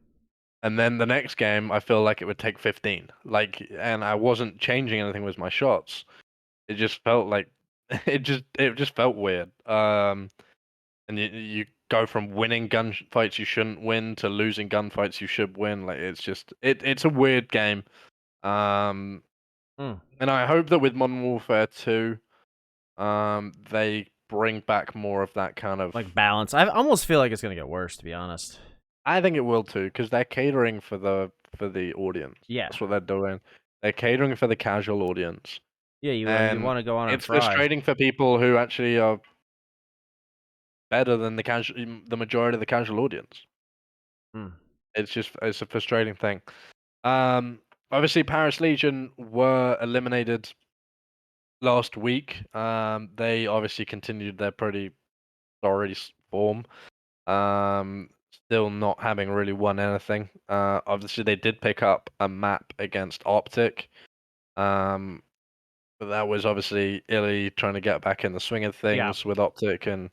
and then the next game I feel like it would take 15. Like, and I wasn't changing anything with my shots. It just felt like it just felt weird. And you go from winning gunfights you shouldn't win to losing gunfights you should win. Like it's a weird game. Um, Mm. and I hope that with Modern Warfare 2, they bring back more of that kind of. like balance. I almost feel like it's gonna get worse, to be honest. I think it will too, because they're catering for the audience. Yeah, That's what they're doing. They're catering for the casual audience, yeah. You and want to go on and it's fry. frustrating for people who actually are better than the majority of the casual audience. Mm. It's a frustrating thing. Obviously Paris Legion were eliminated last week. They obviously continued their pretty sorry form. Still not having really won anything. Obviously they did pick up a map against Optic. But that was obviously Illy trying to get back in the swing of things with Optic, and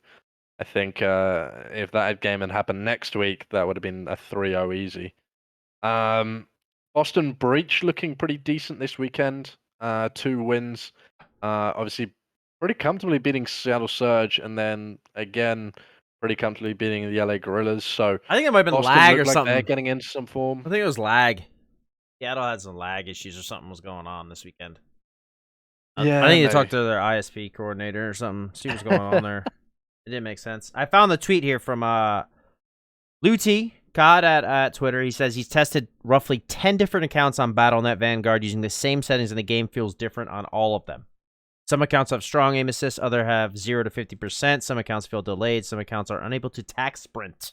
I think if that game had happened next week, that would have been a 3-0 easy. Boston Breach looking pretty decent this weekend. 2 wins. Obviously, pretty comfortably beating Seattle Surge, and then again pretty comfortably beating the LA Gorillas. So I think it might have been Boston lag look or like something. they're getting into some form. I think it was lag. Seattle had some lag issues or something was going on this weekend. Yeah, I think they maybe. talked to their ISP coordinator or something. See what's going on there. It didn't make sense. I found the tweet here from Luty Cod at Twitter. He says he's tested roughly 10 different accounts on Battle.net Vanguard using the same settings, and the game feels different on all of them. Some accounts have strong aim assist, other have 0 to 50%. Some accounts feel delayed. Some accounts are unable to tack sprint.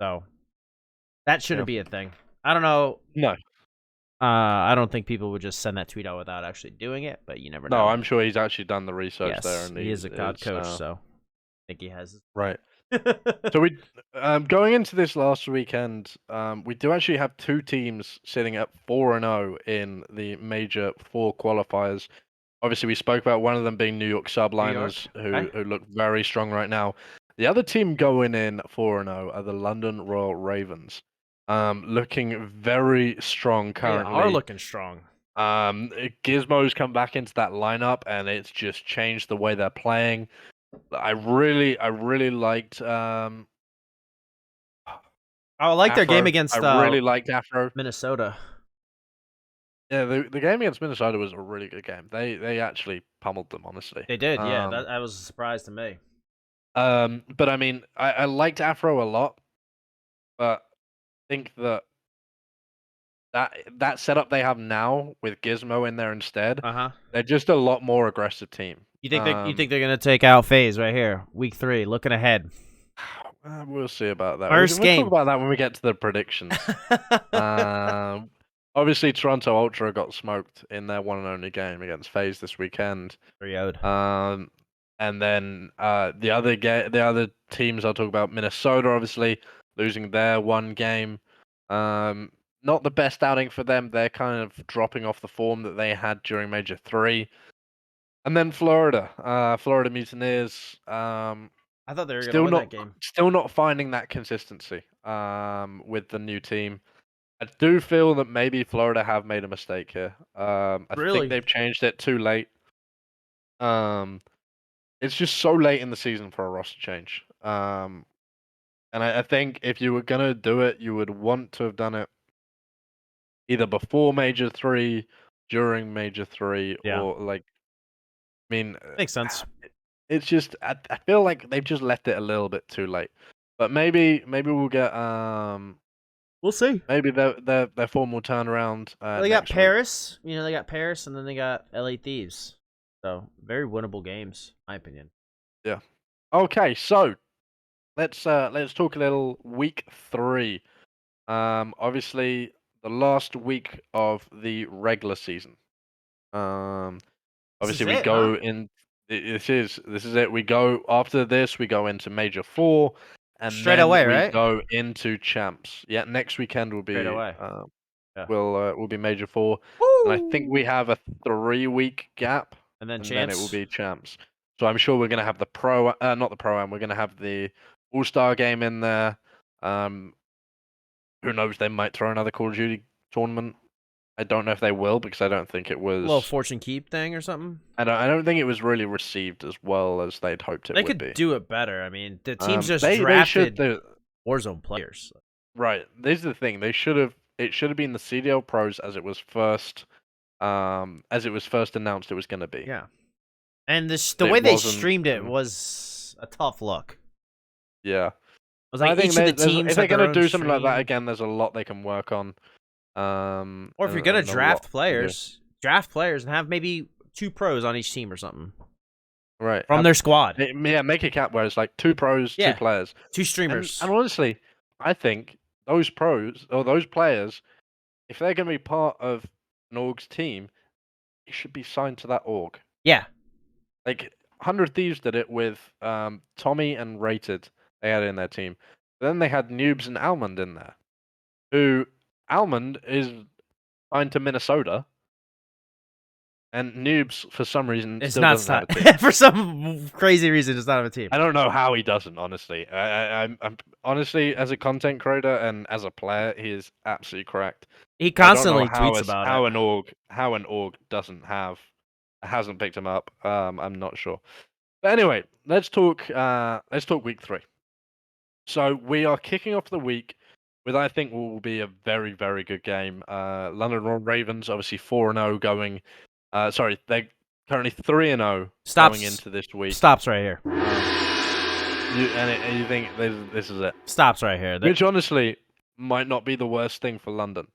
So that shouldn't be a thing. I don't know. No. I don't think people would just send that tweet out without actually doing it, but you never know. No, I'm sure he's actually done the research yes, there. And he is a COD coach, so I think he has. Right. So we going into this last weekend, we do actually have two teams sitting at 4-0 in the major 4 qualifiers. Obviously, we spoke about one of them being New York Subliners, who look very strong right now. The other team going in 4-0 are the London Royal Ravens, looking very strong currently. They are looking strong. Gizmo's come back into that lineup, and it's just changed the way they're playing. I really liked. I like their game against. I really liked Afro. Minnesota. Yeah, the game against Minnesota was a really good game. They actually pummeled them, honestly. They did, yeah. That was a surprise to me. But I mean, I liked Afro a lot, but I think that setup they have now with Gizmo in there instead, they're just a lot more aggressive team. You think they're gonna take out FaZe right here, week 3, looking ahead? We'll see about that. First we'll game. Talk about that when we get to the predictions. Obviously, Toronto Ultra got smoked in their one and only game against FaZe this weekend. And then the other teams I'll talk about, Minnesota, obviously losing their one game. Not the best outing for them. They're kind of dropping off the form that they had during Major 3. And then Florida Mutineers. I thought they were going to win that game. Still not finding that consistency with the new team. I do feel that maybe Florida have made a mistake here. I think they've changed it too late. It's just so late in the season for a roster change. And I think if you were going to do it, you would want to have done it either before Major 3, during Major 3, or like, I mean, makes sense. It's just I feel like they've just left it a little bit too late. But maybe we'll get we'll see. Maybe their form will turn around. They got Paris, they got Paris, and then they got LA Thieves. So very winnable games, in my opinion. Yeah. Okay, so let's talk a little week 3. Obviously the last week of the regular season. Obviously we go in. This is it. We go after this. We go into Major 4, and straight away, we right? go into Champs. Yeah, next weekend will be straight away. Will be Major 4, Woo! and I think we have a 3-week gap, and then then it will be Champs. So I'm sure we're gonna have the not the Pro-Am. We're gonna have the All-Star game in there. Who knows? They might throw another Call of Duty tournament. I don't know if they will, because I don't think it was a little fortune keep thing or something. I don't think it was really received as well as they'd hoped it would be. They could do it better. I mean, the teams just drafted Warzone players. Right. This is the thing. It should have been the CDL Pros as it was first announced it was going to be. Yeah. And the way they streamed it was a tough look. Yeah. It was like each of the teams if they're going to do something like that again, there's a lot they can work on. Or if you're gonna draft players and have maybe 2 pros on each team or something, right? From their squad. Make a cap where it's like 2 pros, 2 players, 2 streamers. And honestly, I think those pros or those players, if they're gonna be part of an org's team, it should be signed to that org. Yeah. Like 100 Thieves did it with Tommy and Rated. They had it in their team. Then they had Noobs and Almond in there, who. Almond is signed to Minnesota, and Noobs for some reason still doesn't have a team. For some crazy reason, does not have a team. I don't know how he doesn't. Honestly, I'm honestly, as a content creator and as a player, he is absolutely correct. He constantly tweets about how an org hasn't picked him up. I'm not sure. But anyway, let's talk week 3. So we are kicking off the week with I think will be a very, very good game. London Ravens obviously 4-0 going. Sorry, they're currently 3-0 going into this week. Stops right here. And you think this is it? Stops right here. Which honestly might not be the worst thing for London.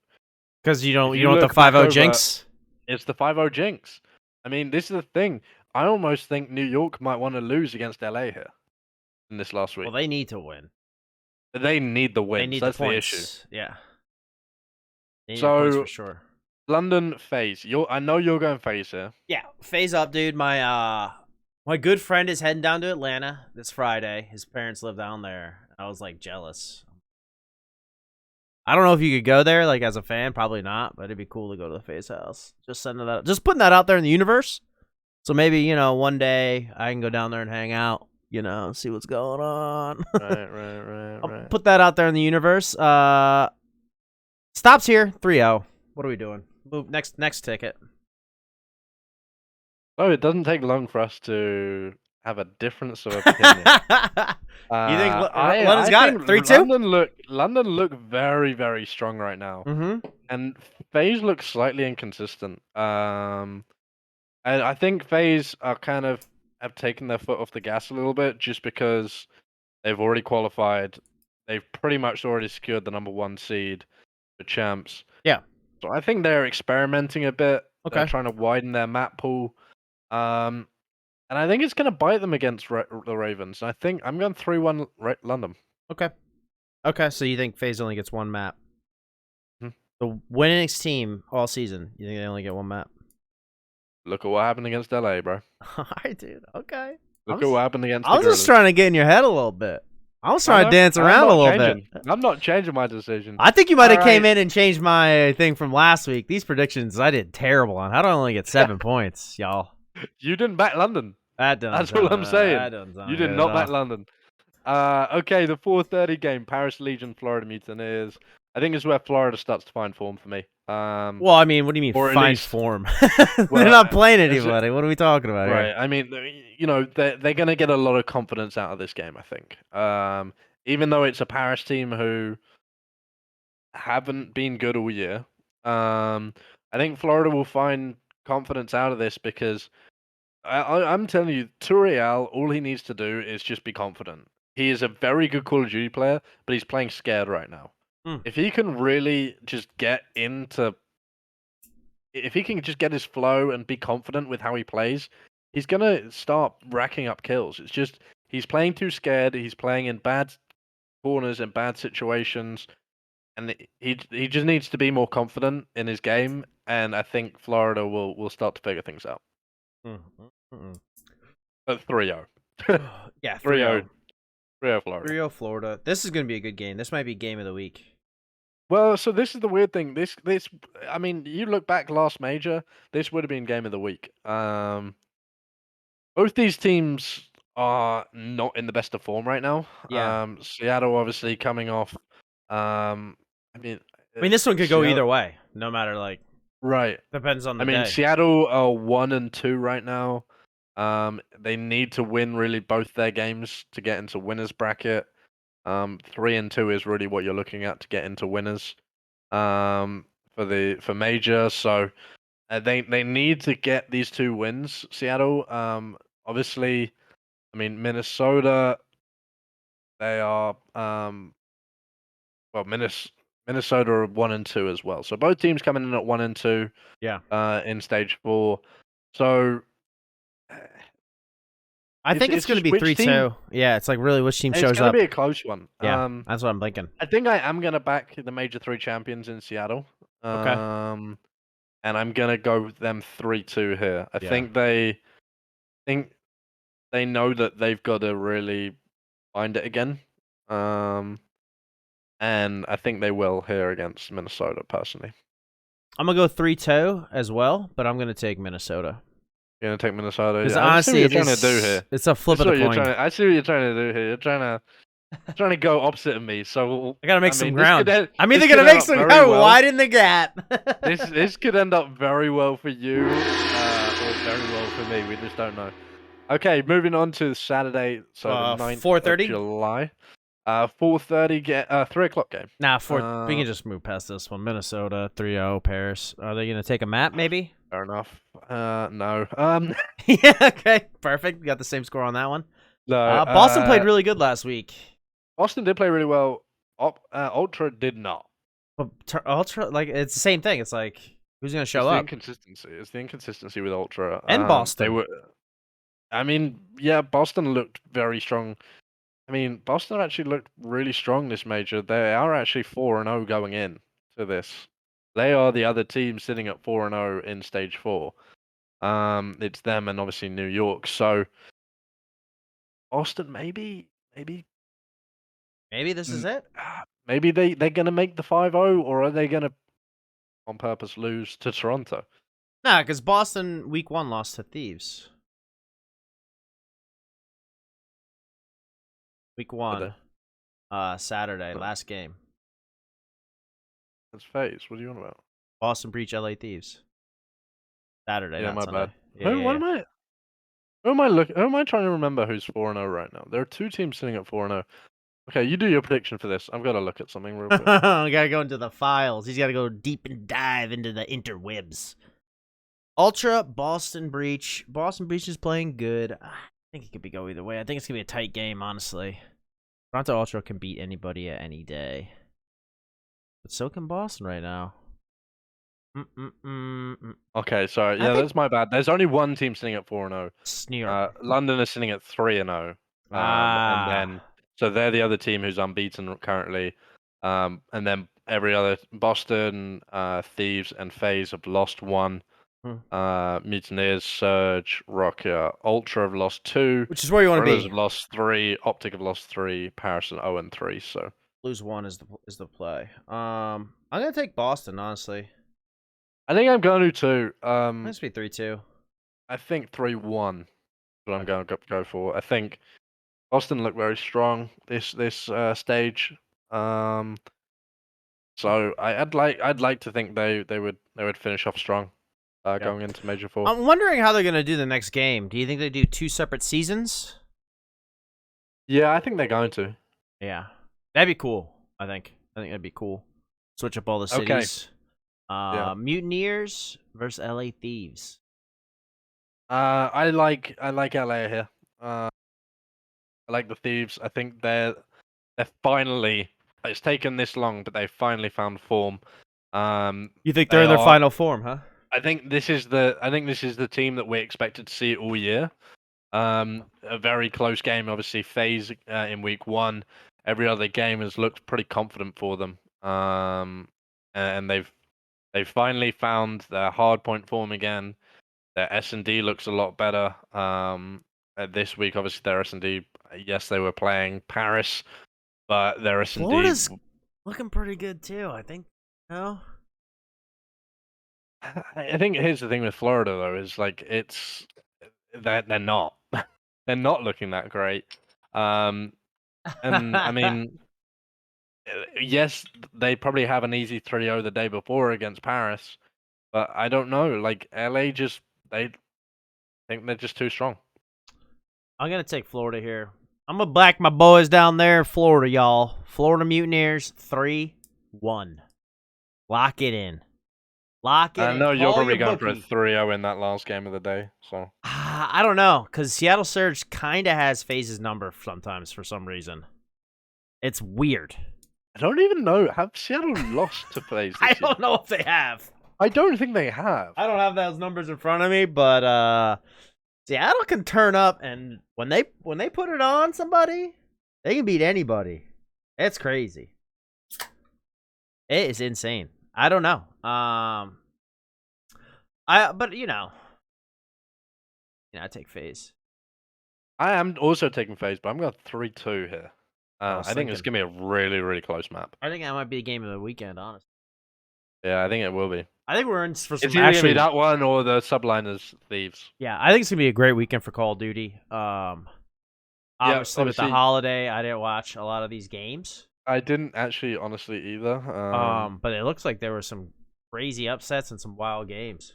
Because you don't If you want the look back 5-0 over- jinx. It's the 5-0 jinx. I mean, this is the thing. I almost think New York might want to lose against LA here in this last week. Well, they need to win. They need the win. They need That's the the points. issue. Yeah. They need the So points for sure. London FaZe. I know you're going FaZe here. Yeah, phase up, dude. My good friend is heading down to Atlanta this Friday. His parents live down there. I was like jealous. I don't know if you could go there like as a fan, probably not, but it'd be cool to go to the FaZe house. Just sending that, just putting that out there in the universe. So maybe one day I can go down there and hang out. See what's going on. Right. I'll put that out there in the universe. Stops here, 3-0. What are we doing? Move next ticket. Oh, it doesn't take long for us to have a difference of opinion. You think I London's got it? think 3-2? London look very, very strong right now, and FaZe looks slightly inconsistent. And I think FaZe are kind of have taken their foot off the gas a little bit just because they've already qualified. They've pretty much already secured the number 1 seed for champs. Yeah. So I think they're experimenting a bit. Okay. They're trying to widen their map pool. And I think it's going to bite them against the Ravens. I think I'm going 3-1 London. Okay, so you think FaZe only gets 1 map? Hmm. The winningest team all season, you think they only get 1 map? Look at what happened against LA, bro. Alright, dude. Okay. Look at what happened against I was the just trying to get in your head a little bit. I was trying to dance I'm around not a little changing. bit. I'm not changing my decision. I think you might have came Alright. in and changed my thing from last week. These predictions I did terrible on. How do I only get 7 points, y'all? You didn't back London. That doesn't That's what I'm saying. That doesn't sound You did good not at back all. London. Okay, the 4:30 game, Paris Legion, Florida Mutineers. I think this is where Florida starts to find form for me. Well, I mean, what do you mean Or at find least- form? Well, They're not playing it's- anybody. What are we talking about Right. here? I mean, they're going to get a lot of confidence out of this game, I think. Even though it's a Paris team who haven't been good all year, I think Florida will find confidence out of this because I'm telling you, Turiel, all he needs to do is just be confident. He is a very good Call of Duty player, but he's playing scared right now. If he can really just if he can just get his flow and be confident with how he plays, he's gonna start racking up kills. It's just he's playing too scared. He's playing in bad corners and bad situations, and he just needs to be more confident in his game. And I think Florida will start to figure things out. At 3-0. Yeah, 3-0. 3-0. 3-0 Florida. 3-0 Florida. This is going to be a good game. This might be game of the week. Well, so this is the weird thing. This I mean, you look back last major, this would have been game of the week. Both these teams are not in the best of form right now. Yeah. Seattle obviously coming off. I mean, this one could go Seattle- either way, no matter Right. depends on the I mean, day. Seattle are 1-2 right now. They need to win really both their games to get into winners bracket. 3-2 is really what you're looking at to get into winners. For major, so they need to get these 2 wins. Seattle, obviously, I mean Minnesota. They are Minnesota are 1-2 as well. So both teams coming in at 1-2. Yeah. In stage 4. So I think it's going to be just which 3-2. Yeah, it's like really which team it's shows gonna up. be a close one. Yeah, that's what I'm thinking. I think I am gonna back the major 3 champions in Seattle. Okay. And I'm gonna go with them 3-2 here. I Yeah. think they know that they've got to really find it again. And I think they will here against Minnesota personally. I'm going to go 3-2 as well, but I'm going to take Minnesota. You're gonna take Minnesota. Because Yeah, I see honestly, what you're trying to do here. it's a flip of the coin. I see what you're trying to do here. You're trying to go opposite of me. So I got to make some ground. I'm this either could going to end make up some very ground, well. widen the gap. This could end up very well for you, or very well for me. We just don't know. Okay, moving on to Saturday, so the 9th of 4:30? July. 4:30 3 o'clock game. Nah, we can just move past this one. Minnesota 3-0 Paris. Are they gonna take a map? Maybe. Fair enough. No. Yeah. Okay. Perfect. We got the same score on that one. No. Boston played really good last week. Boston did play really well. Ultra did not. But Ultra, like, it's the same thing. It's like, who's gonna show It's up? the inconsistency. It's the inconsistency with Ultra. And Boston. They were. I mean, yeah, Boston looked very strong. I mean, Boston actually looked really strong this major. They are actually 4-0 going in to this. They are the other team sitting at 4-0 in stage 4. It's them and obviously New York. So Boston, maybe Maybe this is it. maybe they're gonna make the 5-0, or are they gonna on purpose lose to Toronto? Nah, because Boston week 1 lost to Thieves. Week 1, Saturday, last game. That's FaZe. What are you on about? Boston breach LA Thieves. Saturday, Yeah, not my Sunday. bad. Yeah, Who am I looking? Who am I trying to remember who's 4-0 right now? There are 2 teams sitting at 4-0. Okay, you do your prediction for this. I've got to look at something real quick. We gotta go into the files. He's gotta go deep and dive into the interwebs. Ultra, Boston breach. Boston breach is playing good. I think it could go either way. I think it's gonna be a tight game, honestly. Toronto Ultra can beat anybody at any day. But so can Boston right now. Okay, sorry. Yeah, that's my bad. There's only one team sitting at 4-0. It's New York. London is sitting at 3-0. And then so they're the other team who's unbeaten currently. And then every other Boston, Thieves, and FaZe have lost 1. Mutineers, Surge, Rocker, Ultra have lost 2. Which is where you want to Brothers be. have lost 3. Optic have lost 3. Paris are 0-3. So Lose 1 is the play. I'm gonna take Boston, honestly. I think I'm going to too. Must be 3-2. I think 3-1 is what I'm going to go for. I think Boston looked very strong this stage. So I'd like to think they would finish off strong going into Major 4. I'm wondering how they're gonna do the next game. Do you think they do 2 separate seasons? Yeah, I think they're going to. Yeah, that'd be cool. I think that'd be cool. Switch up all the cities. Yeah. Mutineers versus LA Thieves. I like LA here. I like the Thieves. I think they're finally. It's taken this long, but they've finally found form. You think they're in their final form, huh? I think this is the team that we expected to see all year. A very close game, obviously. FaZe in week 1. Every other game has looked pretty confident for them. And they've finally found their hard point form again. Their S&D looks a lot better. This week, obviously, their S&D, yes, they were playing Paris, but their S&D... Florida's looking pretty good, too, I think. No? I think here's the thing with Florida, though, is, like, they're not. They're not looking that great. And, I mean... Yes, they probably have an easy 3-0 the day before against Paris, but I don't know. Like, LA they think they're just too strong. I'm going to take Florida here. I'm going to back my boys down there in Florida, y'all. Florida Mutineers, 3-1. Lock it in. Lock it in. I know you're probably going bookie. for a 3-0 in that last game of the day, so... I don't know, because Seattle Surge kind of has FaZe's number sometimes for some reason. It's weird. I don't even know. Have Seattle lost to FaZe this I year? don't know if they have. I don't think they have. I don't have those numbers in front of me, but Seattle can turn up, and when they put it on somebody, they can beat anybody. It's crazy. It is insane. I don't know. But I take FaZe. I am also taking FaZe, but I'm going 3-2 here. I think it's gonna be a really, really close map. I think that might be the game of the weekend, honestly. Yeah, I think it will be. I think we're in for some. It's either gonna be that one or the Subliners Thieves. Yeah, I think it's gonna be a great weekend for Call of Duty. Obviously with the holiday, I didn't watch a lot of these games. I didn't actually, honestly, either. But it looks like there were some crazy upsets and some wild games.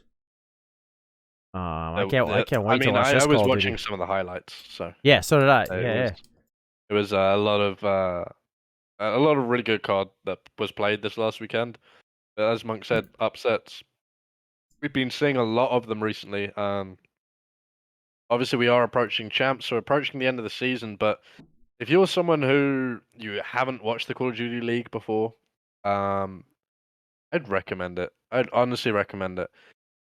I can't wait to mean, watch I this was Call of watching Duty. some of the highlights, so Yeah, so did I. it Yeah, was a lot of really good COD that was played this last weekend. But as Monk said, upsets. We've been seeing a lot of them recently. Obviously we are approaching champs, so approaching the end of the season. But if you're someone who you haven't watched the Call of Duty League before, I'd recommend it. I'd honestly recommend it.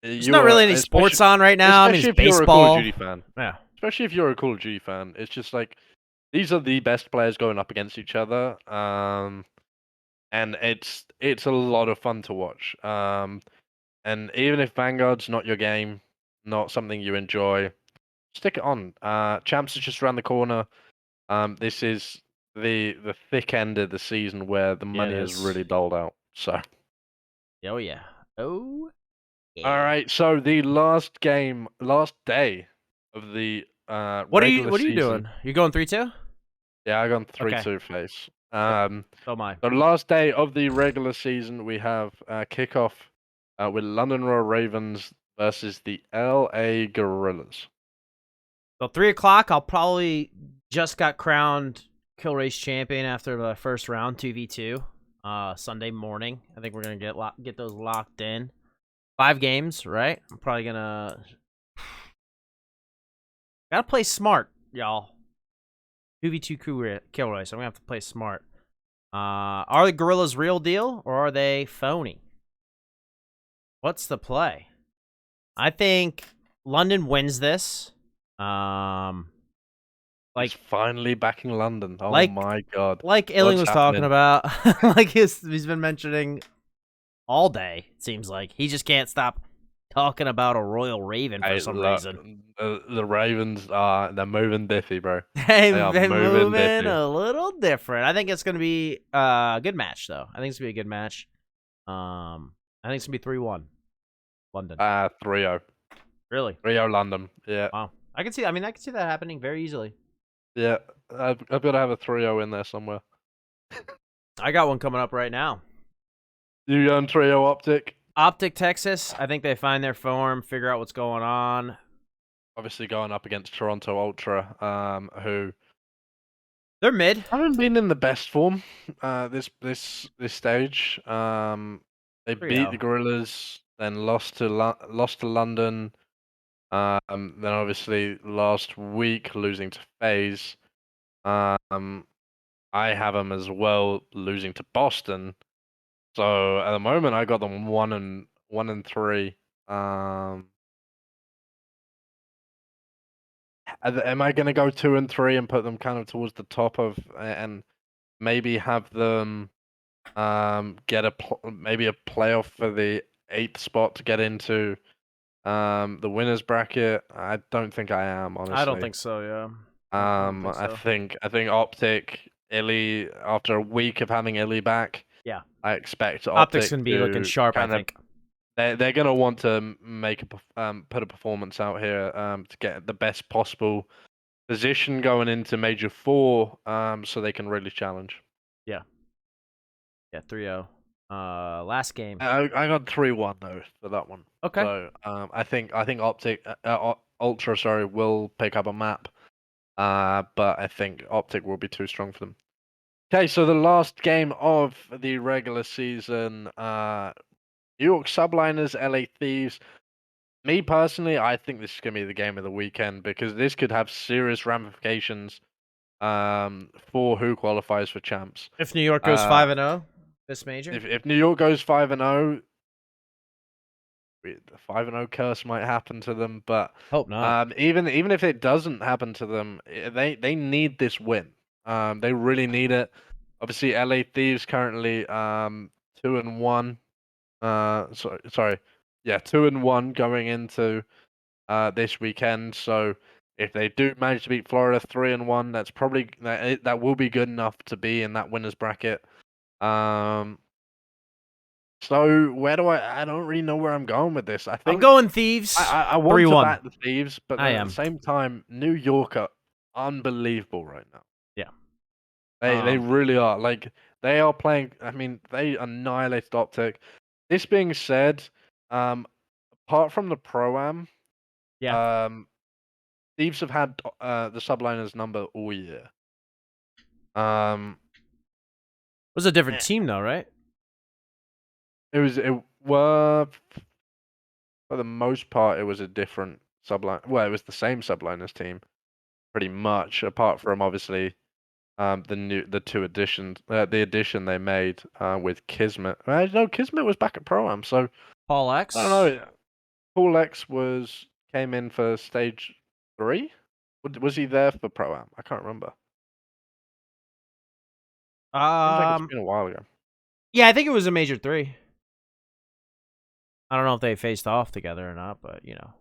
There's not really any sports on right now. I mean, Especially it's if you're a Call of baseball. Duty fan. Yeah. Especially if you're a Call of Duty fan, it's just like these are the best players going up against each other. And it's a lot of fun to watch. And even if Vanguard's not your game, not something you enjoy, stick it on. Champs is just around the corner. This is the thick end of the season where the money is really doled out. So, Oh yeah. Oh. Yeah. all right. So the last day of the What are regular you season. doing? You going 3-2? Yeah, I got Okay. 3-2 face. So am I. The last day of the regular season, we have kickoff with London Royal Ravens versus the LA Gorillas. So 3 o'clock. I'll probably just got crowned Kill Race champion after the first round 2v2. Sunday morning. I think we're gonna get those locked in. 5 games, right? I'm probably gonna gotta play smart, y'all. 2v2 Kill Race. I'm gonna have to play smart. Are the Gorillas real deal or are they phony? What's the play? I think London wins this. Like finally back in London. Oh like- my god! Like Illing was talking happening? about, like he's been mentioning all day. It seems like he just can't stop talking about a Royal Raven for some reason. The Ravens they're moving diffy, bro. They're moving moving diffy. a little different. I think it's gonna be a good match, though. I think it's gonna be a good match. I think it's gonna be 3-1. London. 3-0. Really? 3-0 London. Yeah. Wow. I can see that happening very easily. Yeah. I've got to have a 3-0 in there somewhere. I got one coming up right now. You going 3-0 Optic? Optic Texas. I think they find their form, figure out what's going on. Obviously going up against Toronto Ultra, who They're mid. haven't been in the best form this stage. They beat the Gorillas, then lost to London. Then obviously last week losing to FaZe. I have them as well losing to Boston. So at the moment I got them 1-3. Am I gonna go 2-3 and put them kind of towards the top of and maybe have them get maybe a playoff for the 8th spot to get into the winners bracket? I don't think I am, honestly. I don't think so. Yeah. I think Optic, Illy, after a week of having Illy back, Yeah. I expect Optic's gonna be looking sharp. I think they're gonna want to make put a performance out here to get the best possible position going into Major 4, so they can really challenge. Yeah. 3-0. Last game. I got 3-1 though for that one. Okay. So I think Optic Ultra will pick up a map, but I think Optic will be too strong for them. Okay, so the last game of the regular season, New York Subliners, LA Thieves. Me personally, I think this is gonna be the game of the weekend because this could have serious ramifications for who qualifies for champs. If New York goes 5-0 this major, If New York goes 5-0, the 5-0 curse might happen to them. But hope not. even if it doesn't happen to them, they need this win. They really need it. Obviously, LA Thieves currently 2-1. Sorry, yeah, 2-1 going into this weekend. So if they do manage to beat Florida 3-1, that's probably that will be good enough to be in that winners bracket. So where do I don't really know where I'm going with this. I think I'm going Thieves. I want 3-1. to back the Thieves, but at the same time, New York are unbelievable right now. Yeah. They really are. Like they are playing. I mean, they annihilated Optic. This being said, apart from the Pro-Am, Yeah. Thieves have had the subliners number all year. Um, It was a different Eh. team though, right? it were for the most part it was a different subline. Well, it was the same subliners team, pretty much, apart from obviously the two additions, the addition they made with Kismet. No, Kismet was back at Pro-Am, so Paul X. I don't know. Paul X came in for stage 3. Was he there for Pro-Am? I can't remember. Seems like it's been a while ago. Yeah, I think it was a major 3. I don't know if they faced off together or not, but you know.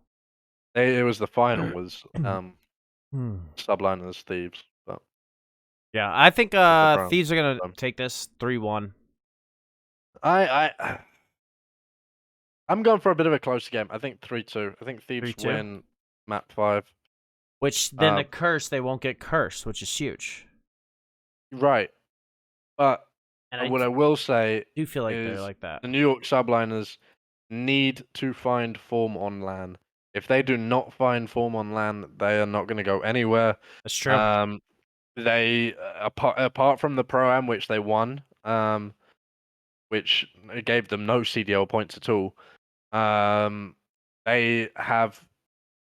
It was the final was Hmm. Subliners Thieves. But Yeah, I think Brown. Thieves are gonna take this 3-1. I'm going for a bit of a close game. I think 3-2. I think Thieves 3-2? win map 5. Which then the curse they won't get cursed, which is huge. Right. But And what I will say do feel like they're is like that. the New York Subliners need to find form on LAN. If they do not find form on LAN, they are not going to go anywhere. That's true. They apart from the Pro-Am, which they won, which gave them no CDL points at all. They have.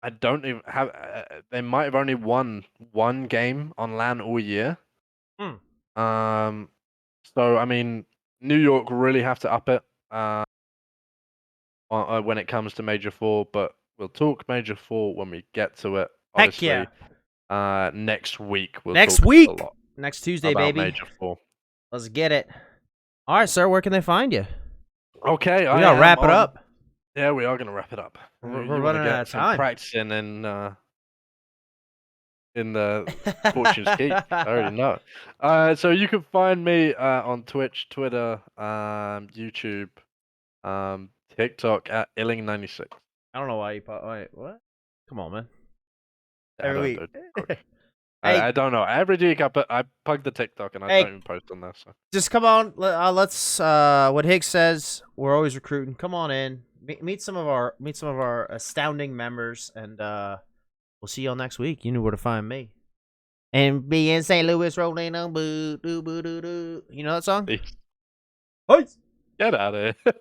I don't even have. They might have only won one game on LAN all year. So I mean, New York really have to up it when it comes to Major 4. But we'll talk Major 4 when we get to it. Obviously, Heck yeah. Next week we'll Next talk week. a lot Next Tuesday, about baby. Major 4. Let's get it. All right, sir. Where can they find you? Okay, We gotta wrap it up. Yeah, we are gonna wrap it up. We're You wanna running get out of some time. practicing in the Fortune's Keep. I already know. So you can find me on Twitch, Twitter, YouTube, TikTok at Illing96. I don't know why you wait, what? Come on, man. I Every don't week. do TikTok. Hey. I don't know. Every week I plug the TikTok and I Hey. don't even post on there. So Just come on. Let's. What Higgs says. We're always recruiting. Come on in. Meet some of our astounding members, and we'll see y'all next week. You know where to find me. And be in St. Louis, rolling on boo doo boo doo doo. You know that song? Peace. Peace. Get out of here.